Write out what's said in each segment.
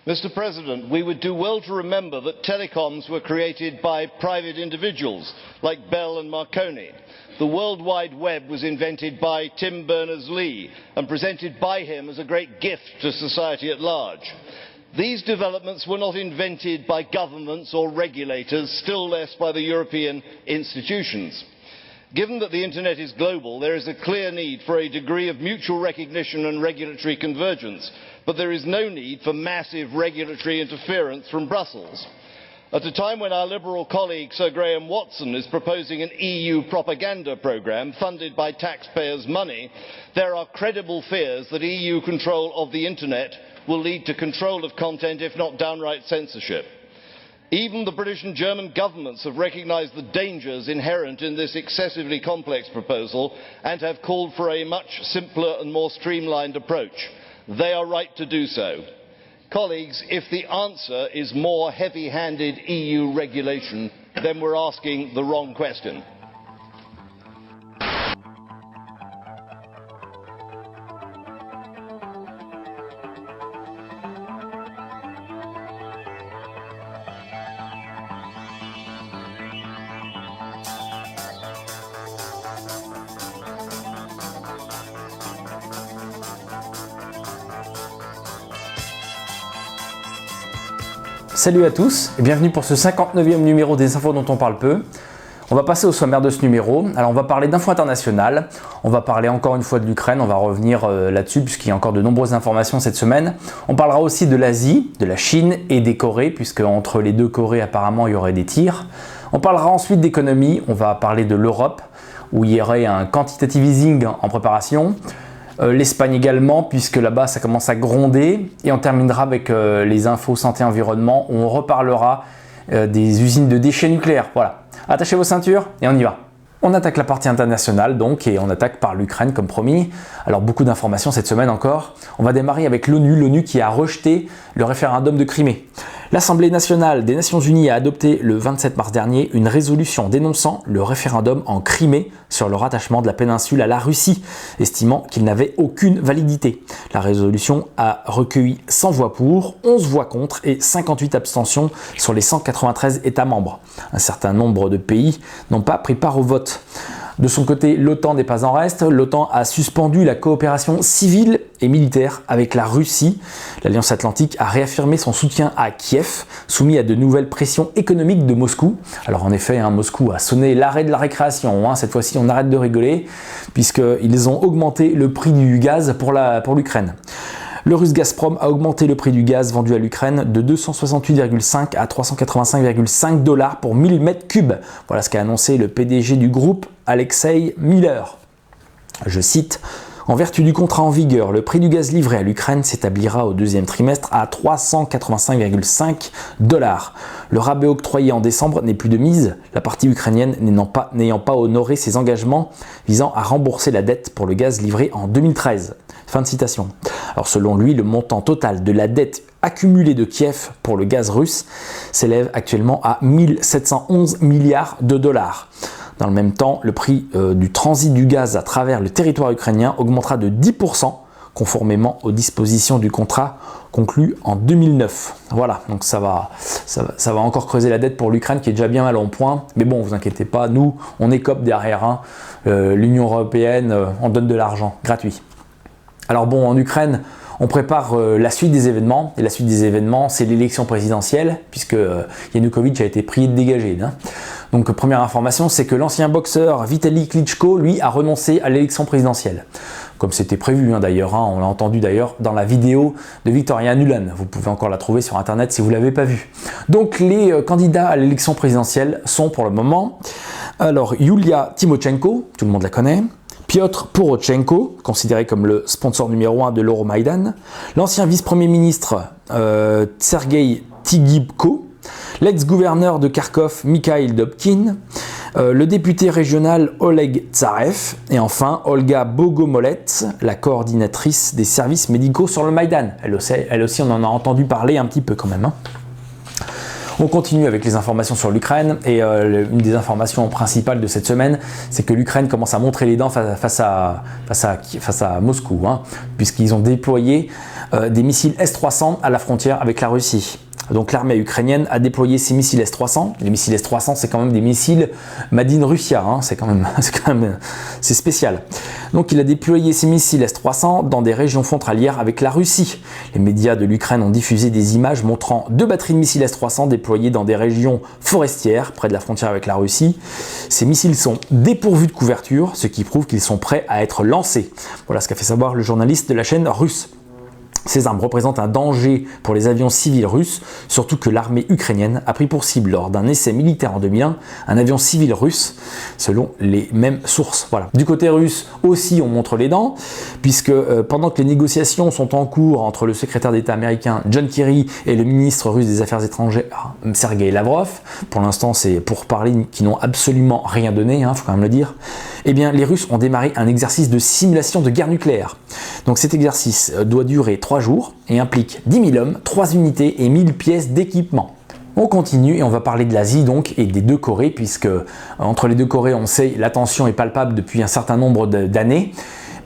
Mr. President, we would do well to remember that telecoms were created by private individuals like Bell and Marconi. The World Wide Web was invented by Tim Berners-Lee and presented by him as a great gift to society at large. These developments were not invented by governments or regulators, still less by the European institutions. Given that the Internet is global, there is a clear need for a degree of mutual recognition and regulatory convergence, but there is no need for massive regulatory interference from Brussels. At a time when our Liberal colleague Sir Graham Watson is proposing an EU propaganda programme funded by taxpayers' money, there are credible fears that EU control of the Internet will lead to control of content, if not downright censorship. Even the British and German governments have recognised the dangers inherent in this excessively complex proposal and have called for a much simpler and more streamlined approach. They are right to do so. Colleagues, if the answer is more heavy-handed EU regulation, then we're asking the wrong question. Salut à tous et bienvenue pour ce 59e numéro des infos dont on parle peu. On va passer au sommaire de ce numéro. Alors on va parler d'infos internationales, on va parler encore une fois de l'Ukraine, on va revenir là-dessus puisqu'il y a encore de nombreuses informations cette semaine. On parlera aussi de l'Asie, de la Chine et des Corées, puisque entre les deux Corées apparemment il y aurait des tirs. On parlera ensuite d'économie, on va parler de l'Europe où il y aurait un quantitative easing en préparation. L'Espagne également, puisque là-bas ça commence à gronder, et on terminera avec les infos santé-environnement où on reparlera des usines de déchets nucléaires. Voilà, attachez vos ceintures et on y va. On attaque la partie internationale donc, et on attaque par l'Ukraine comme promis. Alors beaucoup d'informations cette semaine encore. On va démarrer avec l'ONU qui a rejeté le référendum de Crimée. L'Assemblée nationale des Nations Unies a adopté le 27 mars dernier une résolution dénonçant le référendum en Crimée sur le rattachement de la péninsule à la Russie, estimant qu'il n'avait aucune validité. La résolution a recueilli 100 voix pour, 11 voix contre et 58 abstentions sur les 193 États membres. Un certain nombre de pays n'ont pas pris part au vote. De son côté, l'OTAN n'est pas en reste. L'OTAN a suspendu la coopération civile et militaire avec la Russie. L'Alliance Atlantique a réaffirmé son soutien à Kiev, soumis à de nouvelles pressions économiques de Moscou. Alors en effet, Moscou a sonné l'arrêt de la récréation. Cette fois-ci, on arrête de rigoler, puisqu'ils ont augmenté le prix du gaz pour l'Ukraine. Le russe Gazprom a augmenté le prix du gaz vendu à l'Ukraine de 268,5 à 385,5 $ pour 1000 m3. Voilà ce qu'a annoncé le PDG du groupe, Alexei Miller. Je cite: « En vertu du contrat en vigueur, le prix du gaz livré à l'Ukraine s'établira au deuxième trimestre à 385,5 $. Le rabais octroyé en décembre n'est plus de mise, la partie ukrainienne n'ayant pas honoré ses engagements visant à rembourser la dette pour le gaz livré en 2013. » Fin de citation. Alors selon lui, le montant total de la dette accumulée de Kiev pour le gaz russe s'élève actuellement à 1711 milliards de dollars. Dans le même temps, le prix du transit du gaz à travers le territoire ukrainien augmentera de 10%, conformément aux dispositions du contrat conclu en 2009. Voilà, donc ça va encore creuser la dette pour l'Ukraine qui est déjà bien mal en point. Mais bon, vous inquiétez pas, nous, on écope derrière. L'Union européenne, on donne de l'argent gratuit. Alors bon, en Ukraine, on prépare la suite des événements. Et la suite des événements, c'est l'élection présidentielle, puisque Yanukovych a été prié de dégager. Donc première information, c'est que l'ancien boxeur Vitaly Klitschko, lui, a renoncé à l'élection présidentielle. Comme c'était prévu d'ailleurs, on l'a entendu d'ailleurs dans la vidéo de Victoria Nuland. Vous pouvez encore la trouver sur internet si vous ne l'avez pas vue. Donc les candidats à l'élection présidentielle sont pour le moment, alors Yulia Tymoshenko, tout le monde la connaît, Piotr Poroshenko, considéré comme le sponsor numéro 1 de l'Euromaïdan, l'ancien vice-premier ministre Sergei Tigibko, l'ex-gouverneur de Kharkov Mikhail Dobkin, le député régional Oleg Tsarev et enfin Olga Bogomolets, la coordinatrice des services médicaux sur le Maïdan. Elle aussi, on en a entendu parler un petit peu quand même. On continue avec les informations sur l'Ukraine et une des informations principales de cette semaine, c'est que l'Ukraine commence à montrer les dents face à Moscou, hein, puisqu'ils ont déployé des missiles S-300 à la frontière avec la Russie. Donc l'armée ukrainienne a déployé ces missiles S-300. Les missiles S-300, c'est quand même des missiles Made in Russia, hein. C'est spécial. Donc il a déployé ces missiles S-300 dans des régions frontalières avec la Russie. Les médias de l'Ukraine ont diffusé des images montrant 2 batteries de missiles S-300 déployées dans des régions forestières près de la frontière avec la Russie. Ces missiles sont dépourvus de couverture, ce qui prouve qu'ils sont prêts à être lancés. Voilà ce qu'a fait savoir le journaliste de la chaîne russe. Ces armes représentent un danger pour les avions civils russes, surtout que l'armée ukrainienne a pris pour cible lors d'un essai militaire en 2001 un avion civil russe, selon les mêmes sources. Voilà. Du côté russe aussi, on montre les dents, puisque pendant que les négociations sont en cours entre le secrétaire d'État américain John Kerry et le ministre russe des Affaires étrangères Sergei Lavrov, pour l'instant c'est pour parler qui n'ont absolument rien donné, hein, faut quand même le dire, eh bien les Russes ont démarré un exercice de simulation de guerre nucléaire. Donc cet exercice doit durer 3 jours et implique 10 000 hommes, 3 unités et 1000 pièces d'équipement. On continue et on va parler de l'Asie donc et des deux Corées, puisque entre les deux Corées, on sait la tension est palpable depuis un certain nombre d'années.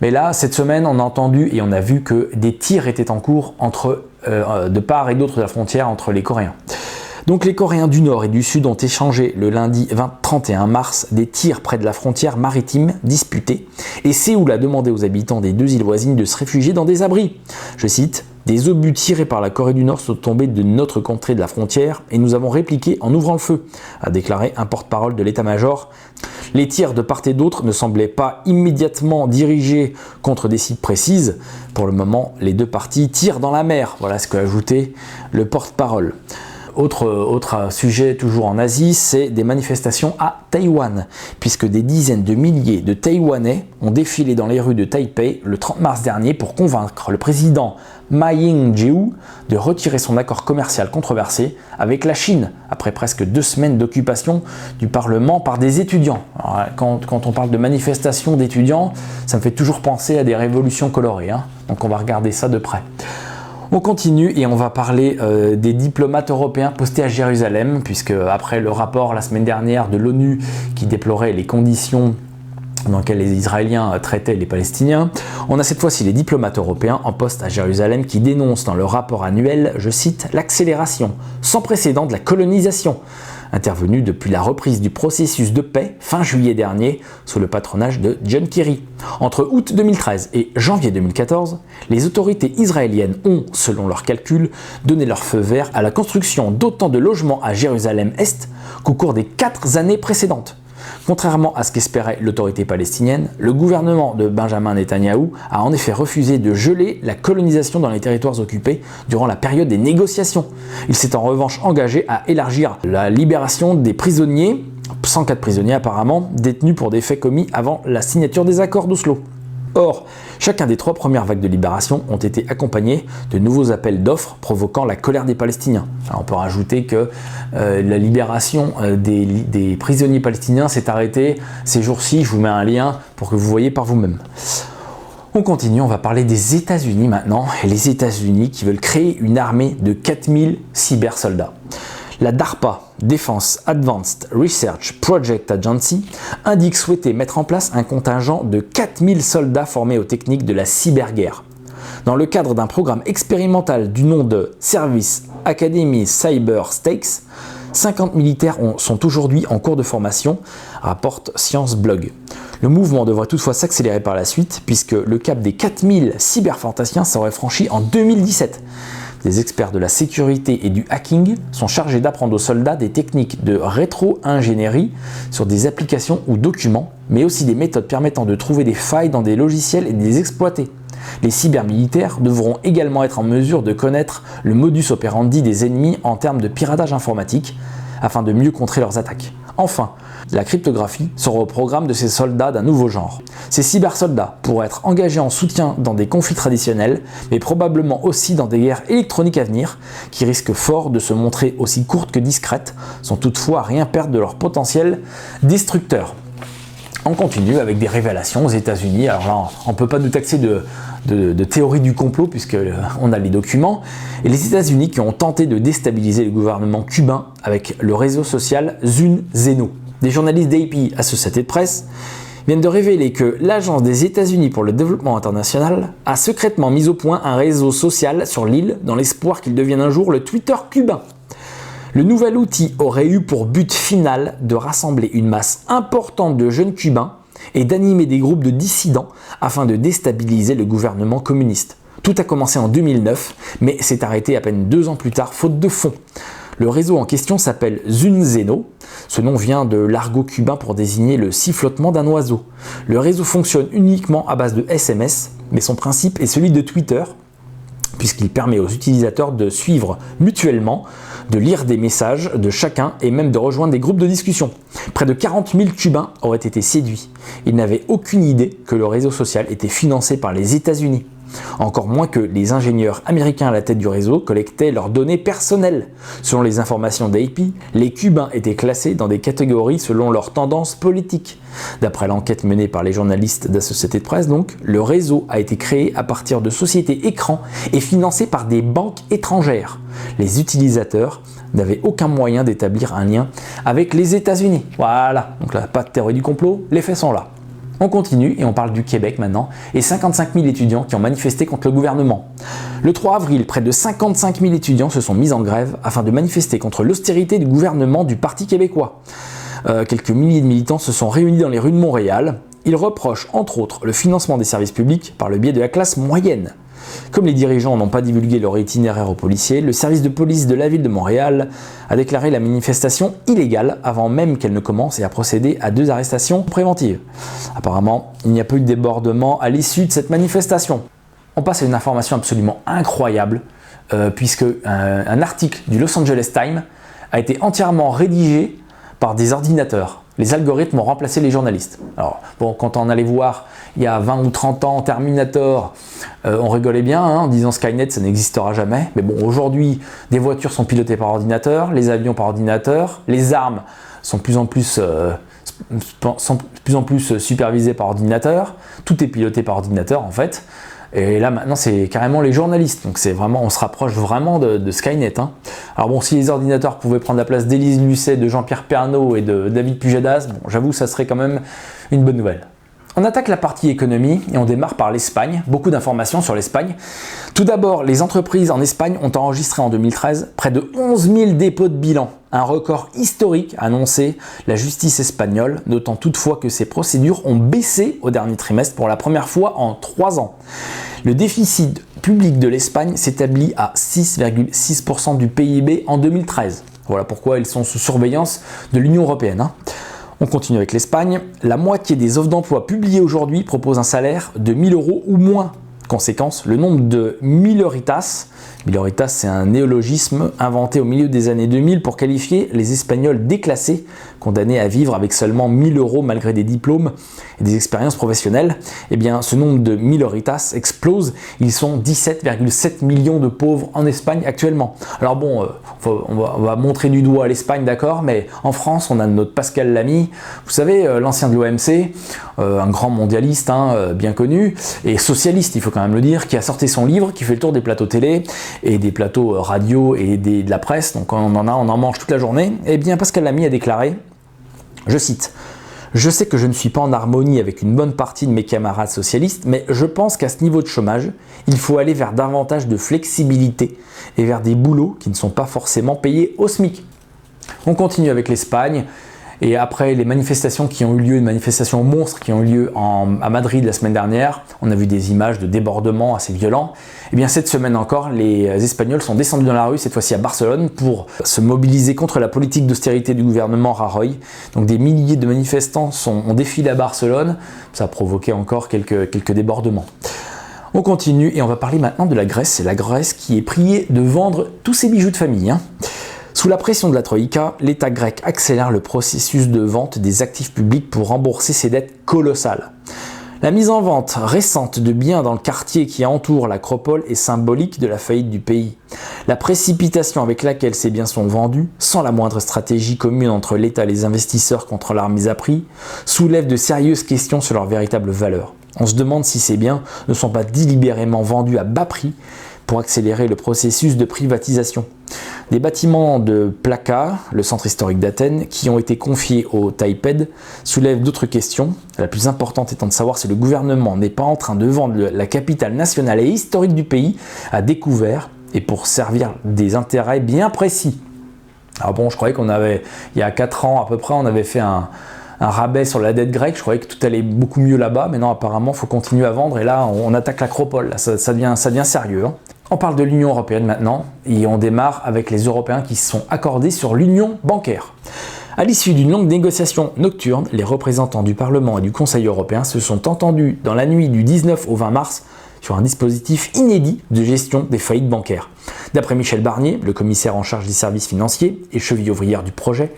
Mais là, cette semaine, on a entendu et on a vu que des tirs étaient en cours de part et d'autre de la frontière entre les Coréens. Donc les Coréens du Nord et du Sud ont échangé le lundi 31 mars des tirs près de la frontière maritime disputée, et Séoul a demandé aux habitants des 2 îles voisines de se réfugier dans des abris. Je cite: « Des obus tirés par la Corée du Nord sont tombés de notre contrée de la frontière et nous avons répliqué en ouvrant le feu », a déclaré un porte-parole de l'état-major. Les tirs de part et d'autre ne semblaient pas immédiatement dirigés contre des cibles précises. Pour le moment, les deux parties tirent dans la mer. Voilà ce qu'a ajouté le porte-parole. Autre sujet toujours en Asie, c'est des manifestations à Taïwan, puisque des dizaines de milliers de Taïwanais ont défilé dans les rues de Taipei le 30 mars dernier pour convaincre le président Ma Ying-jeou de retirer son accord commercial controversé avec la Chine, après presque 2 semaines d'occupation du Parlement par des étudiants. Alors, quand on parle de manifestations d'étudiants, ça me fait toujours penser à des révolutions colorées, hein. Donc on va regarder ça de près. On continue et on va parler des diplomates européens postés à Jérusalem, puisque après le rapport la semaine dernière de l'ONU qui déplorait les conditions dans lesquelles les Israéliens traitaient les Palestiniens, on a cette fois-ci les diplomates européens en poste à Jérusalem qui dénoncent dans leur rapport annuel, je cite, « l'accélération sans précédent de la colonisation » intervenue depuis la reprise du processus de paix fin juillet dernier sous le patronage de John Kerry. Entre août 2013 et janvier 2014, les autorités israéliennes ont, selon leurs calculs, donné leur feu vert à la construction d'autant de logements à Jérusalem-Est qu'au cours des 4 années précédentes. Contrairement à ce qu'espérait l'autorité palestinienne, le gouvernement de Benjamin Netanyahou a en effet refusé de geler la colonisation dans les territoires occupés durant la période des négociations. Il s'est en revanche engagé à élargir la libération des prisonniers, 104 prisonniers apparemment, détenus pour des faits commis avant la signature des accords d'Oslo. Or, chacun des 3 premières vagues de libération ont été accompagnés de nouveaux appels d'offres provoquant la colère des Palestiniens. Alors, on peut rajouter que la libération des prisonniers palestiniens s'est arrêtée ces jours-ci. Je vous mets un lien pour que vous voyez par vous-même. On continue, on va parler des États-Unis maintenant, et les États-Unis qui veulent créer une armée de 4000 cybersoldats. La DARPA, Defense Advanced Research Project Agency, indique souhaiter mettre en place un contingent de 4000 soldats formés aux techniques de la cyberguerre. Dans le cadre d'un programme expérimental du nom de Service Academy Cyber Stakes, 50 militaires sont aujourd'hui en cours de formation, rapporte Science Blog. Le mouvement devrait toutefois s'accélérer par la suite, puisque le cap des 4000 cyberfantastiens serait franchi en 2017. Des experts de la sécurité et du hacking sont chargés d'apprendre aux soldats des techniques de rétro-ingénierie sur des applications ou documents, mais aussi des méthodes permettant de trouver des failles dans des logiciels et de les exploiter. Les cybermilitaires devront également être en mesure de connaître le modus operandi des ennemis en termes de piratage informatique, afin de mieux contrer leurs attaques. Enfin, la cryptographie sera au programme de ces soldats d'un nouveau genre. Ces cybersoldats pourraient être engagés en soutien dans des conflits traditionnels, mais probablement aussi dans des guerres électroniques à venir, qui risquent fort de se montrer aussi courtes que discrètes, sans toutefois rien perdre de leur potentiel destructeur. On continue avec des révélations aux États-Unis. Alors là, on ne peut pas nous taxer de théorie du complot puisqu'on a les documents. Et les États-Unis qui ont tenté de déstabiliser le gouvernement cubain avec le réseau social Zeno. Des journalistes d'AP à Société de Presse viennent de révéler que l'Agence des États-Unis pour le développement international a secrètement mis au point un réseau social sur l'île dans l'espoir qu'il devienne un jour le Twitter cubain. Le nouvel outil aurait eu pour but final de rassembler une masse importante de jeunes cubains et d'animer des groupes de dissidents afin de déstabiliser le gouvernement communiste. Tout a commencé en 2009, mais s'est arrêté à peine 2 ans plus tard, faute de fonds. Le réseau en question s'appelle Zeno. Ce nom vient de l'argot cubain pour désigner le sifflotement d'un oiseau. Le réseau fonctionne uniquement à base de SMS, mais son principe est celui de Twitter, puisqu'il permet aux utilisateurs de suivre mutuellement, de lire des messages de chacun et même de rejoindre des groupes de discussion. Près de 40 000 Cubains auraient été séduits. Ils n'avaient aucune idée que le réseau social était financé par les États-Unis. Encore moins que les ingénieurs américains à la tête du réseau collectaient leurs données personnelles. Selon les informations d'AP, les Cubains étaient classés dans des catégories selon leurs tendances politiques. D'après l'enquête menée par les journalistes d'Associated Press, donc, le réseau a été créé à partir de sociétés écrans et financé par des banques étrangères. Les utilisateurs n'avaient aucun moyen d'établir un lien avec les États-Unis. Voilà, donc là, pas de théorie du complot, les faits sont là. On continue et on parle du Québec maintenant et 55 000 étudiants qui ont manifesté contre le gouvernement. Le 3 avril, près de 55 000 étudiants se sont mis en grève afin de manifester contre l'austérité du gouvernement du Parti québécois. Quelques milliers de militants se sont réunis dans les rues de Montréal. Ils reprochent entre autres le financement des services publics par le biais de la classe moyenne. Comme les dirigeants n'ont pas divulgué leur itinéraire aux policiers, le service de police de la ville de Montréal a déclaré la manifestation illégale avant même qu'elle ne commence et a procédé à 2 arrestations préventives. Apparemment, il n'y a pas eu de débordement à l'issue de cette manifestation. On passe à une information absolument incroyable, puisque un article du Los Angeles Times a été entièrement rédigé par des ordinateurs. Les algorithmes ont remplacé les journalistes. Alors, bon, quand on allait voir il y a 20 ou 30 ans Terminator, on rigolait bien en disant Skynet, ça n'existera jamais. Mais bon, aujourd'hui, des voitures sont pilotées par ordinateur, les avions par ordinateur, les armes sont de plus en plus supervisées par ordinateur, tout est piloté par ordinateur en fait. Et là maintenant c'est carrément les journalistes, donc c'est vraiment, on se rapproche vraiment de Skynet. Alors bon, si les ordinateurs pouvaient prendre la place d'Élise Lucet, de Jean-Pierre Pernaut et de David Pujadas, bon, j'avoue ça serait quand même une bonne nouvelle. On attaque la partie économie et on démarre par l'Espagne. Beaucoup d'informations sur l'Espagne. Tout d'abord, les entreprises en Espagne ont enregistré en 2013 près de 11 000 dépôts de bilan. Un record historique annoncé la justice espagnole, notant toutefois que ces procédures ont baissé au dernier trimestre pour la première fois en 3 ans. Le déficit public de l'Espagne s'établit à 6,6% du PIB en 2013. Voilà pourquoi ils sont sous surveillance de l'Union européenne. On continue avec l'Espagne. La moitié des offres d'emploi publiées aujourd'hui proposent un salaire de 1 000 € ou moins. Conséquence, le nombre de miloritas, c'est un néologisme inventé au milieu des années 2000 pour qualifier les Espagnols déclassés, condamnés à vivre avec seulement 1 000 € malgré des diplômes et des expériences professionnelles. Eh bien, ce nombre de miloritas explose. Ils sont 17,7 millions de pauvres en Espagne actuellement. Alors bon, on va montrer du doigt l'Espagne, d'accord, mais en France, on a notre Pascal Lamy, vous savez, l'ancien de l'OMC, un grand mondialiste, bien connu, et socialiste, il faut quand même le dire, qui a sorti son livre, qui fait le tour des plateaux télé et des plateaux radio et de la presse, donc on en mange toute la journée. Eh bien, Pascal Lamy a déclaré, je cite, « Je sais que je ne suis pas en harmonie avec une bonne partie de mes camarades socialistes, mais je pense qu'à ce niveau de chômage, il faut aller vers davantage de flexibilité et vers des boulots qui ne sont pas forcément payés au SMIC. » On continue avec l'Espagne. Et après les manifestations qui ont eu lieu, une manifestation monstre qui ont eu lieu à Madrid la semaine dernière, on a vu des images de débordements assez violents. Et bien cette semaine encore, les Espagnols sont descendus dans la rue, cette fois-ci à Barcelone, pour se mobiliser contre la politique d'austérité du gouvernement Rajoy. Donc des milliers de manifestants ont défilé à Barcelone, ça a provoqué encore quelques débordements. On continue et on va parler maintenant de la Grèce. C'est la Grèce qui est priée de vendre tous ses bijoux de famille. Sous la pression de la Troïka, l'État grec accélère le processus de vente des actifs publics pour rembourser ses dettes colossales. La mise en vente récente de biens dans le quartier qui entoure l'acropole est symbolique de la faillite du pays. La précipitation avec laquelle ces biens sont vendus, sans la moindre stratégie commune entre l'État et les investisseurs contre leur mise à prix, soulève de sérieuses questions sur leur véritable valeur. On se demande si ces biens ne sont pas délibérément vendus à bas prix pour accélérer le processus de privatisation. Des bâtiments de Plaka, le centre historique d'Athènes, qui ont été confiés au TAIPED, soulèvent d'autres questions, la plus importante étant de savoir si le gouvernement n'est pas en train de vendre la capitale nationale et historique du pays à découvert et pour servir des intérêts bien précis. Alors bon, je croyais qu'on avait, il y a 4 ans à peu près, on avait fait un rabais sur la dette grecque, je croyais que tout allait beaucoup mieux là-bas, mais non, apparemment, il faut continuer à vendre, et là, on attaque l'acropole, ça devient sérieux. Hein. On parle de l'Union européenne maintenant, et on démarre avec les Européens qui se sont accordés sur l'union bancaire. À l'issue d'une longue négociation nocturne, les représentants du Parlement et du Conseil européen se sont entendus dans la nuit du 19 au 20 mars sur un dispositif inédit de gestion des faillites bancaires. D'après Michel Barnier, le commissaire en charge des services financiers et cheville ouvrière du projet,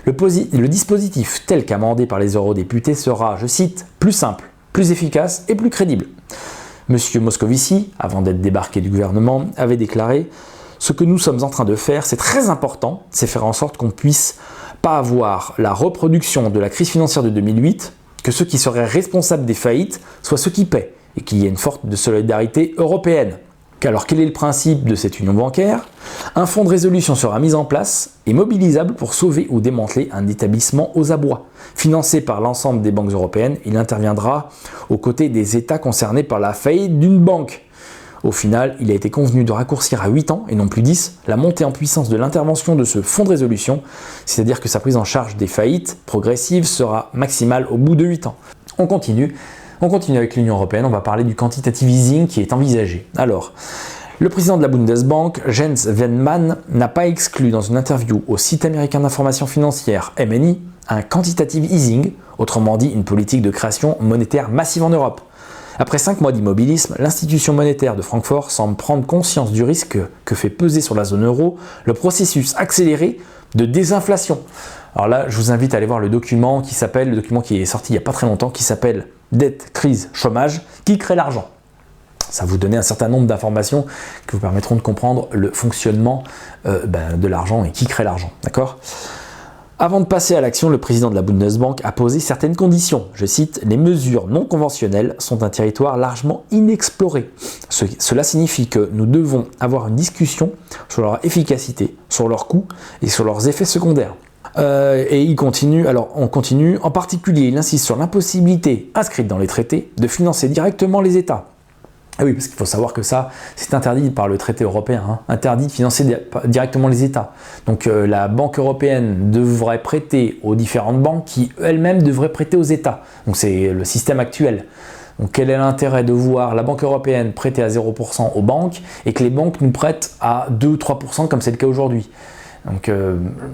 le dispositif tel qu'amendé par les eurodéputés sera, je cite, plus simple, plus efficace et plus crédible. Monsieur Moscovici, avant d'être débarqué du gouvernement, avait déclaré « Ce que nous sommes en train de faire, c'est très important, c'est faire en sorte qu'on puisse pas avoir la reproduction de la crise financière de 2008, que ceux qui seraient responsables des faillites soient ceux qui paient, et qu'il y ait une forme de solidarité européenne. » Alors quel est le principe de cette union bancaire? Un fonds de résolution sera mis en place et mobilisable pour sauver ou démanteler un établissement aux abois. Financé par l'ensemble des banques européennes, il interviendra aux côtés des États concernés par la faillite d'une banque. Au final, il a été convenu de raccourcir à 8 ans, et non plus 10, la montée en puissance de l'intervention de ce fonds de résolution, c'est-à-dire que sa prise en charge des faillites progressives sera maximale au bout de 8 ans. On continue avec l'Union européenne, on va parler du quantitative easing qui est envisagé. Alors, le président de la Bundesbank, Jens Wehmann, n'a pas exclu dans une interview au site américain d'information financière MNI un quantitative easing, autrement dit une politique de création monétaire massive en Europe. Après 5 mois d'immobilisme, l'institution monétaire de Francfort semble prendre conscience du risque que fait peser sur la zone euro le processus accéléré de désinflation. Alors là, je vous invite à aller voir le document qui est sorti il n'y a pas très longtemps, qui s'appelle Dette, crise, chômage, qui crée l'argent. Ça va vous donner un certain nombre d'informations qui vous permettront de comprendre le fonctionnement de l'argent et qui crée l'argent. D'accord ? Avant de passer à l'action, le président de la Bundesbank a posé certaines conditions. Je cite, « Les mesures non conventionnelles sont un territoire largement inexploré. Cela signifie que nous devons avoir une discussion sur leur efficacité, sur leurs coûts et sur leurs effets secondaires. » Et il continue, en particulier, il insiste sur l'impossibilité, inscrite dans les traités, de financer directement les États. Ah oui, parce qu'il faut savoir que ça, c'est interdit par le traité européen, hein, interdit de financer directement les États. Donc la Banque européenne devrait prêter aux différentes banques qui elles-mêmes devraient prêter aux États. Donc c'est le système actuel. Donc quel est l'intérêt de voir la Banque européenne prêter à 0% aux banques et que les banques nous prêtent à 2-3% comme c'est le cas aujourd'hui? Donc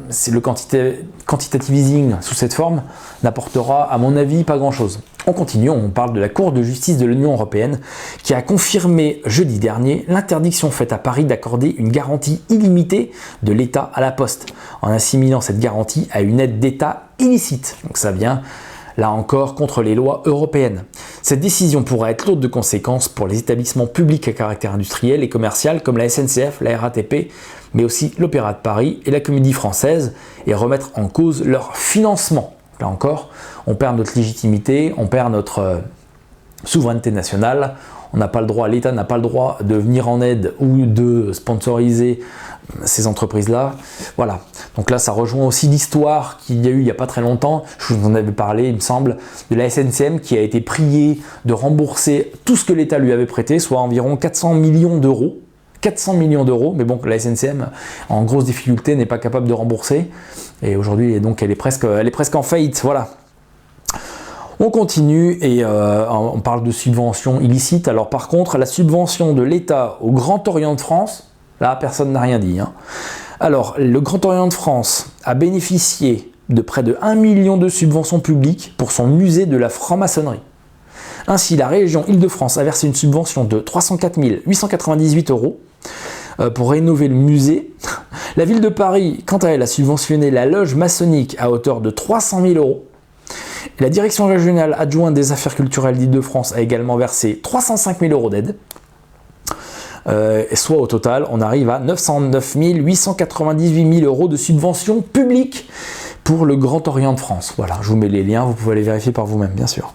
c'est le quantitative easing sous cette forme n'apportera à mon avis pas grand chose. On continue, on parle de la Cour de justice de l'Union européenne qui a confirmé jeudi dernier l'interdiction faite à Paris d'accorder une garantie illimitée de l'État à la Poste en assimilant cette garantie à une aide d'État illicite. Donc ça vient là encore contre les lois européennes. Cette décision pourrait être lourde de conséquences pour les établissements publics à caractère industriel et commercial comme la SNCF, la RATP, mais aussi l'Opéra de Paris et la Comédie Française et remettre en cause leur financement. Là encore, on perd notre légitimité, on perd notre souveraineté nationale, l'État n'a pas le droit de venir en aide ou de sponsoriser ces entreprises-là. Voilà. Donc là, ça rejoint aussi l'histoire qu'il y a eu il n'y a pas très longtemps. Je vous en avais parlé, il me semble, de la SNCM qui a été priée de rembourser tout ce que l'État lui avait prêté, soit environ 400 millions d'euros. 400 millions d'euros, mais bon, la SNCM, en grosse difficulté, n'est pas capable de rembourser. Et aujourd'hui, donc, elle est presque en faillite. Voilà. On continue et on parle de subventions illicites. Alors par contre, la subvention de l'État au Grand Orient de France, là, personne n'a rien dit. Hein. Alors, le Grand Orient de France a bénéficié de près de 1 million de subventions publiques pour son musée de la franc-maçonnerie. Ainsi, la région Île-de-France a versé une subvention de 304 898 euros pour rénover le musée. La ville de Paris, quant à elle, a subventionné la loge maçonnique à hauteur de 300 000 euros. Et la direction régionale adjointe des affaires culturelles d'Île-de-France a également versé 305 000 € d'aide. Soit au total, on arrive à 909 898 000 € de subventions publiques pour le Grand Orient de France. Voilà, je vous mets les liens, vous pouvez les vérifier par vous-même, bien sûr.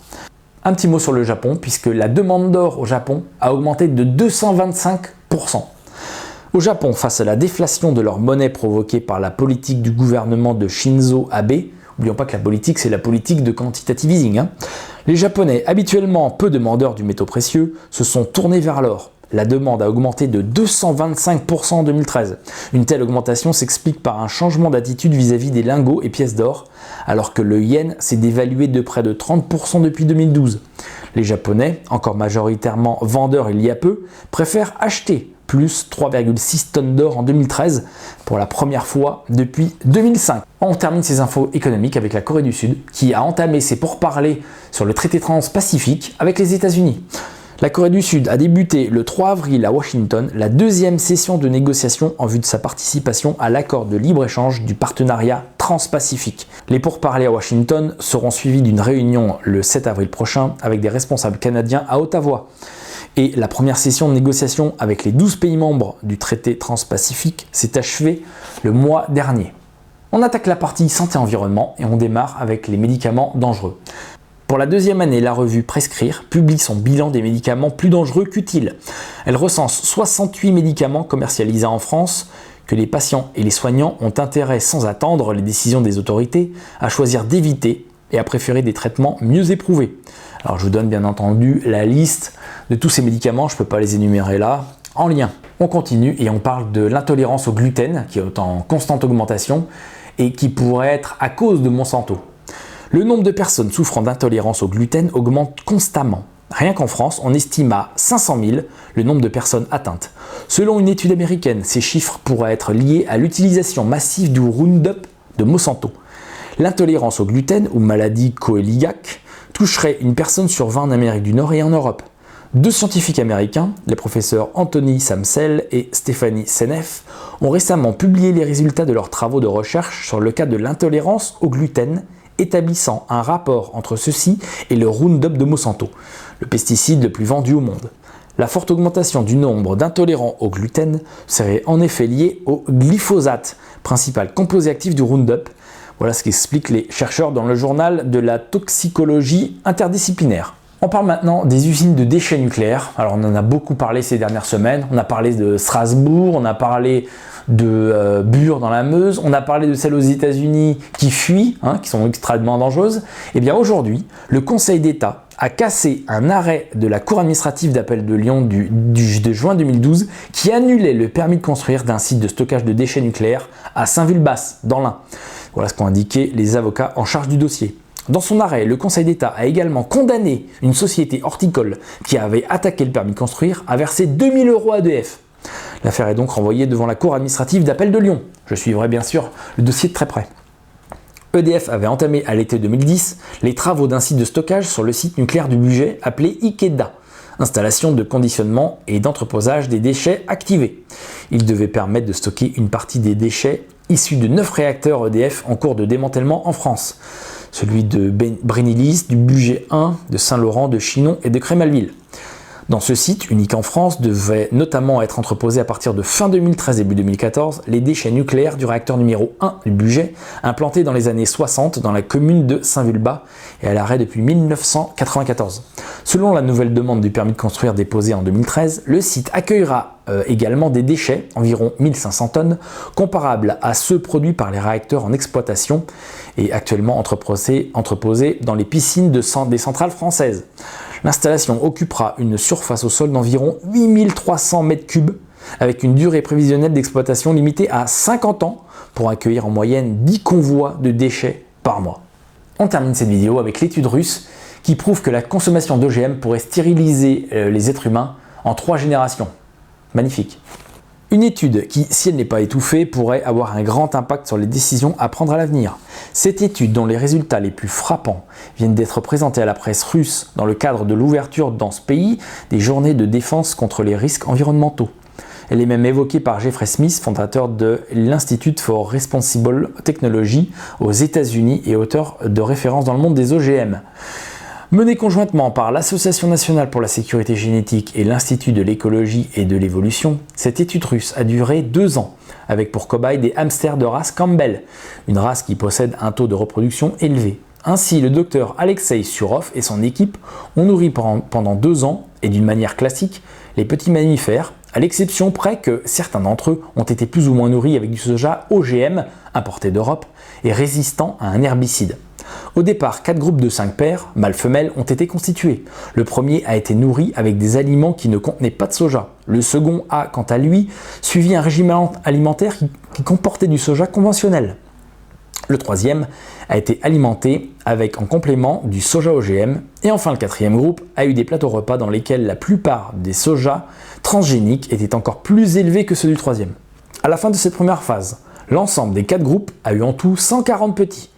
Un petit mot sur le Japon, puisque la demande d'or au Japon a augmenté de 225%. Au Japon, face à la déflation de leur monnaie provoquée par la politique du gouvernement de Shinzo Abe, n'oublions pas que la politique, c'est la politique de quantitative easing, les Japonais, habituellement peu demandeurs du métaux précieux, se sont tournés vers l'or. La demande a augmenté de 225% en 2013. Une telle augmentation s'explique par un changement d'attitude vis-à-vis des lingots et pièces d'or, alors que le yen s'est dévalué de près de 30% depuis 2012. Les Japonais, encore majoritairement vendeurs il y a peu, préfèrent acheter, plus 3,6 tonnes d'or en 2013, pour la première fois depuis 2005. On termine ces infos économiques avec la Corée du Sud, qui a entamé ses pourparlers sur le traité transpacifique avec les États-Unis. La Corée du Sud a débuté le 3 avril à Washington la deuxième session de négociation en vue de sa participation à l'accord de libre-échange du partenariat transpacifique. Les pourparlers à Washington seront suivis d'une réunion le 7 avril prochain avec des responsables canadiens à Ottawa. Et la première session de négociation avec les 12 pays membres du traité transpacifique s'est achevée le mois dernier. On attaque la partie santé-environnement et on démarre avec les médicaments dangereux. Pour la deuxième année, la revue Prescrire publie son bilan des médicaments plus dangereux qu'utiles. Elle recense 68 médicaments commercialisés en France que les patients et les soignants ont intérêt, sans attendre les décisions des autorités, à choisir d'éviter et à préférer des traitements mieux éprouvés. Alors je vous donne bien entendu la liste de tous ces médicaments, je ne peux pas les énumérer là, en lien. On continue et on parle de l'intolérance au gluten qui est en constante augmentation et qui pourrait être à cause de Monsanto. Le nombre de personnes souffrant d'intolérance au gluten augmente constamment. Rien qu'en France, on estime à 500 000 le nombre de personnes atteintes. Selon une étude américaine, ces chiffres pourraient être liés à l'utilisation massive du Roundup de Monsanto. L'intolérance au gluten ou maladie coéliaque toucherait une personne sur 20 en Amérique du Nord et en Europe. Deux scientifiques américains, les professeurs Anthony Samsel et Stephanie Seneff, ont récemment publié les résultats de leurs travaux de recherche sur le cas de l'intolérance au gluten, établissant un rapport entre ceci et le Roundup de Monsanto, le pesticide le plus vendu au monde. La forte augmentation du nombre d'intolérants au gluten serait en effet liée au glyphosate, principal composé actif du Roundup. Voilà ce qu'expliquent les chercheurs dans le journal de la toxicologie interdisciplinaire. On parle maintenant des usines de déchets nucléaires. Alors on en a beaucoup parlé ces dernières semaines. On a parlé de Strasbourg, on a parlé de Bure dans la Meuse, on a parlé de celles aux États-Unis qui fuient, qui sont extrêmement dangereuses. Et bien aujourd'hui, le Conseil d'État a cassé un arrêt de la Cour administrative d'appel de Lyon de juin 2012 qui annulait le permis de construire d'un site de stockage de déchets nucléaires à Saint-Vulbas, dans l'Ain. Voilà ce qu'ont indiqué les avocats en charge du dossier. Dans son arrêt, le Conseil d'État a également condamné une société horticole qui avait attaqué le permis de construire à verser 2 000 € à EDF. L'affaire est donc renvoyée devant la Cour administrative d'appel de Lyon. Je suivrai bien sûr le dossier de très près. EDF avait entamé à l'été 2010 les travaux d'un site de stockage sur le site nucléaire du Bugey appelé Ikeda, installation de conditionnement et d'entreposage des déchets activés. Il devait permettre de stocker une partie des déchets issus de 9 réacteurs EDF en cours de démantèlement en France. Celui de Brénilis, du Bugey 1, de Saint-Laurent, de Chinon et de Crémalville. Dans ce site, unique en France, devaient notamment être entreposés à partir de fin 2013 et début 2014 les déchets nucléaires du réacteur numéro 1 du Bugey, implanté dans les années 60 dans la commune de Saint-Vulbas et à l'arrêt depuis 1994. Selon la nouvelle demande du permis de construire déposée en 2013, le site accueillera également des déchets, environ 1500 tonnes, comparables à ceux produits par les réacteurs en exploitation et actuellement entreposés dans les piscines des centrales françaises. L'installation occupera une surface au sol d'environ 8300 m3 avec une durée prévisionnelle d'exploitation limitée à 50 ans pour accueillir en moyenne 10 convois de déchets par mois. On termine cette vidéo avec l'étude russe qui prouve que la consommation d'OGM pourrait stériliser les êtres humains en 3 générations. Magnifique. Une étude qui, si elle n'est pas étouffée, pourrait avoir un grand impact sur les décisions à prendre à l'avenir. Cette étude, dont les résultats les plus frappants viennent d'être présentés à la presse russe dans le cadre de l'ouverture dans ce pays des journées de défense contre les risques environnementaux. Elle est même évoquée par Jeffrey Smith, fondateur de l'Institute for Responsible Technology aux États-Unis et auteur de référence dans le monde des OGM. Menée conjointement par l'Association nationale pour la sécurité génétique et l'Institut de l'écologie et de l'évolution, cette étude russe a duré 2 ans, avec pour cobaye des hamsters de race Campbell, une race qui possède un taux de reproduction élevé. Ainsi, le docteur Alexei Surov et son équipe ont nourri pendant 2 ans, et d'une manière classique, les petits mammifères, à l'exception près que certains d'entre eux ont été plus ou moins nourris avec du soja OGM, importé d'Europe, et résistant à un herbicide. Au départ, 4 groupes de 5 paires, mâles-femelles, ont été constitués. Le premier a été nourri avec des aliments qui ne contenaient pas de soja. Le second a, quant à lui, suivi un régime alimentaire qui comportait du soja conventionnel. Le troisième a été alimenté avec en complément du soja OGM. Et enfin, le quatrième groupe a eu des plateaux repas dans lesquels la plupart des sojas transgéniques étaient encore plus élevés que ceux du troisième. À la fin de cette première phase, l'ensemble des 4 groupes a eu en tout 140 petits.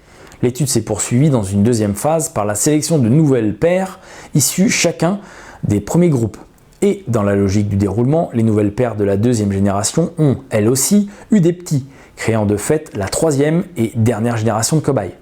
L'étude s'est poursuivie dans une deuxième phase par la sélection de nouvelles paires issues chacun des premiers groupes. Et dans la logique du déroulement, les nouvelles paires de la deuxième génération ont, elles aussi, eu des petits, créant de fait la troisième et dernière génération de cobayes.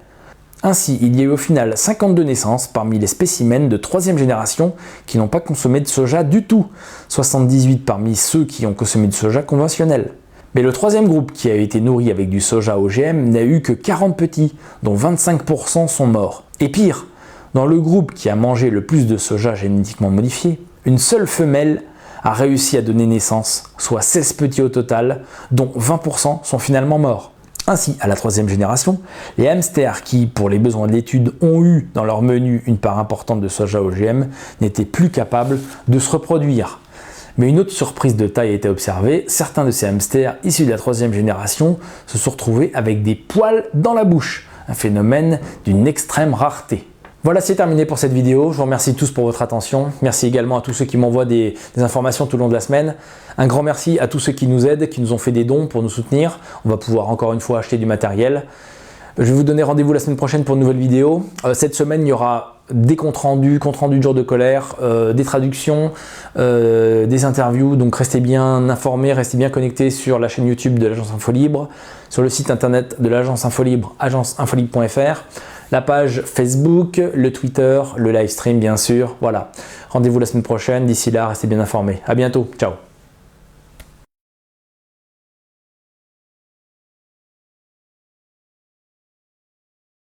Ainsi, il y a eu au final 52 naissances parmi les spécimens de troisième génération qui n'ont pas consommé de soja du tout, 78 parmi ceux qui ont consommé du soja conventionnel. Mais le troisième groupe, qui a été nourri avec du soja OGM, n'a eu que 40 petits, dont 25% sont morts. Et pire, dans le groupe qui a mangé le plus de soja génétiquement modifié, une seule femelle a réussi à donner naissance, soit 16 petits au total, dont 20% sont finalement morts. Ainsi, à la troisième génération, les hamsters qui, pour les besoins de l'étude, ont eu dans leur menu une part importante de soja OGM, n'étaient plus capables de se reproduire. Mais une autre surprise de taille a été observée, certains de ces hamsters issus de la troisième génération se sont retrouvés avec des poils dans la bouche, un phénomène d'une extrême rareté. Voilà, c'est terminé pour cette vidéo. Je vous remercie tous pour votre attention. Merci également à tous ceux qui m'envoient des informations tout au long de la semaine. Un grand merci à tous ceux qui nous aident, qui nous ont fait des dons pour nous soutenir. On va pouvoir encore une fois acheter du matériel. Je vais vous donner rendez-vous la semaine prochaine pour une nouvelle vidéo. Cette semaine, il y aura des comptes rendus de jour de colère, des traductions, des interviews. Donc restez bien informés, restez bien connectés sur la chaîne YouTube de l'Agence Infolibre, sur le site internet de l'Agence Infolibre, agenceinfolibre.fr, la page Facebook, le Twitter, le live stream bien sûr. Voilà. Rendez-vous la semaine prochaine. D'ici là, restez bien informés. À bientôt. Ciao.